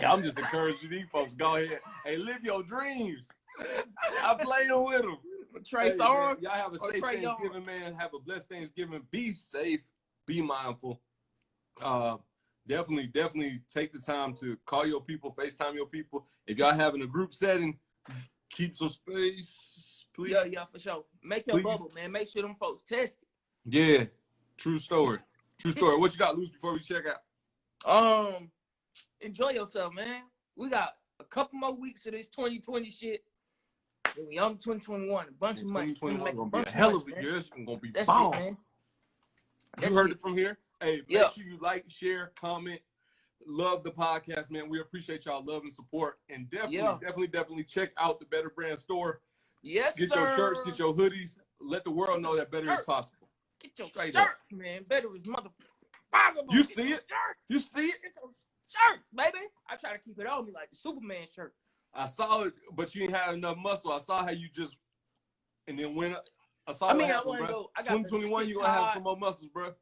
I'm just encouraging these folks. Go ahead. Hey, live your dreams. I'm playing with them. Trey Hey, Songz. man, y'all have a or safe Trey Young? Thanksgiving, man. Have a blessed Thanksgiving. Be safe. Be mindful. Definitely take the time to call your people, FaceTime your people. If y'all having a group setting, keep some space, please. Yeah, for sure. Make your Please. bubble, man. Make sure them folks test Yeah, true story. True story. What you got, Luce, before we check out? it. Enjoy yourself, man. We got a couple more weeks of this 2020 shit. Then we on 2021. A bunch of money. 2021 gonna be Bunch a of hell money, of a man. year. It's gonna be That's bomb. it, man. You That's heard it. it from here. Hey, Yeah. make sure you like, share, comment. Love the podcast, man. We appreciate y'all love and support. And definitely check out the Better Brand store. Yes, Get sir. your shirts, get your hoodies. Let the world know that better is possible. Get your Straight up. shirts, man. Better is mother possible. You Get see your it? Shirts. You see it? Get your shirts, baby. I try to keep it on me like the Superman shirt. I saw it, but you ain't had enough muscle. I saw how you just, and then when I saw I what mean, I happened, want to bro. go. I got 2021, you're going to have some more muscles, bro.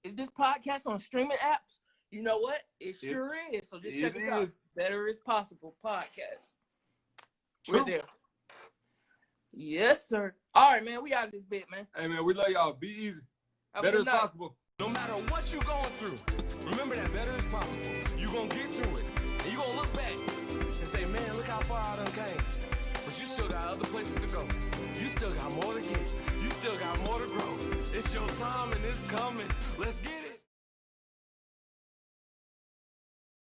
Is this podcast on streaming apps? You know what? It sure is. So just check us out. is. Better is Possible podcast. True. We're there. Yes, sir. All right, man. We out of this bit, man. Hey, man, we love y'all. Be easy. Have a Better good as night. possible. No matter what you're going through, remember that better is possible. You're going to get through it. And you're going to look back and say, man, look how far I done came. But you still got other places to go. You still got more to get. You still got more to grow. It's your time and it's coming. Let's get it.